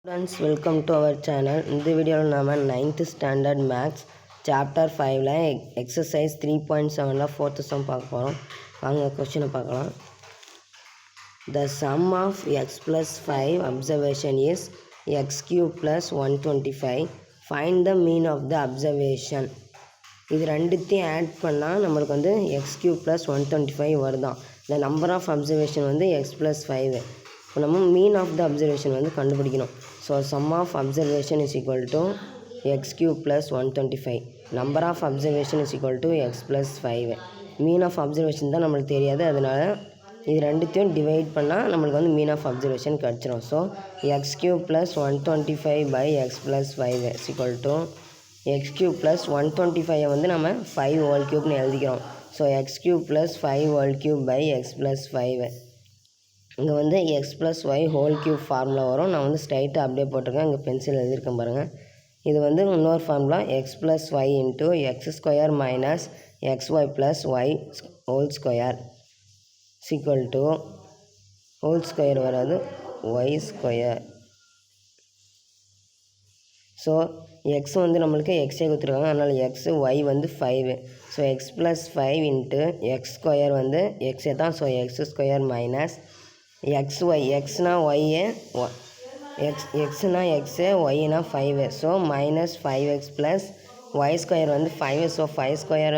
Friends, welcome to our channel. இந்த வீடியோவில் நாம் 9th ஸ்டாண்டர்ட் மேக்ஸ் சாப்டர் 5ல எக்ஸசைஸ் 3.7ல 4th சம் பார்க்க போகிறோம். வாங்க கொஸ்டினை பார்க்கலாம். The sum of x plus 5 observation is x cube plus 125. Find the mean of the observation. இது ரெண்டுத்தையும் ஆட் பண்ணால் நம்மளுக்கு வந்து x cube plus 125 வருதான். The number of observation வந்து x plus 5. இப்போ நம்ம மீன் ஆஃப் த அப்சர்வேஷன் வந்து கண்டுபிடிக்கணும். So sum of observation is equal to x cube plus 125. Number of observation is equal to x plus 5. Mean of observation தான் நம்மளுக்கு தெரியாது, அதனால் இது ரெண்டுத்தையும் டிவைட் பண்ணால் நம்மளுக்கு வந்து மீன் ஆஃப் அப்சர்வேஷன் கிடச்சிரும். So x cube plus 125 by x plus 5 is equal to x cube plus 125 வந்து நம்ம 5 ஹோல் கியூப்னு எழுதிக்கிறோம். So x cube plus 5 whole cube by x plus 5. இங்கே வந்து x plus y whole cube formula வரும். நான் வந்து ஸ்ட்ரைட்டாக அப்படியே போட்டிருக்கேன், இங்கே பென்சில் எழுதியிருக்கேன் பாருங்கள். இது வந்து இன்னொரு formula x plus y into x square minus x y plus y whole square equal to whole square வராது ஒய் ஸ்கொயர். ஸோ எக்ஸ் வந்து நம்மளுக்கு எக்ஸே கொடுத்துருக்காங்க, அதனால் எக்ஸு ஒய் வந்து 5. So x plus 5 into x square வந்து எக்ஸே தான். So x square minus x y, எக்ஸ்னா ஒய்யே, எக்ஸ்னா எக்ஸு, ஒய்னா 5. So minus 5x plus y square வந்து 5. ஸோ 5 ஸ்கொயர்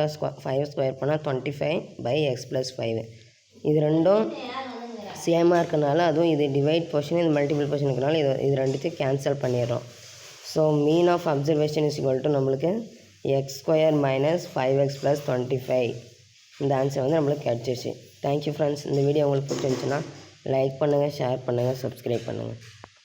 பண்ணால் 25 பை எக்ஸ் ப்ளஸ் 5. இது ரெண்டும் சேமாக இருக்கனால, அதுவும் இது டிவைட் போர்ஷன் இது மல்டிபிள் போர்ஷன் இருக்கனால இது ரெண்டுத்தையும் கேன்சல் பண்ணிடுறோம். So mean of observation is equal to நம்மளுக்கு x square minus 5x plus 25. இந்த ஆன்சர் வந்து நம்மளுக்கு கிடச்சிச்சு. Thank you friends. இந்த வீடியோ உங்களுக்கு பிடிச்சிருந்துச்சுன்னா லைக் பண்ணுங்கள், ஷேர் பண்ணுங்கள், சப்ஸ்கிரைப் பண்ணுங்கள்.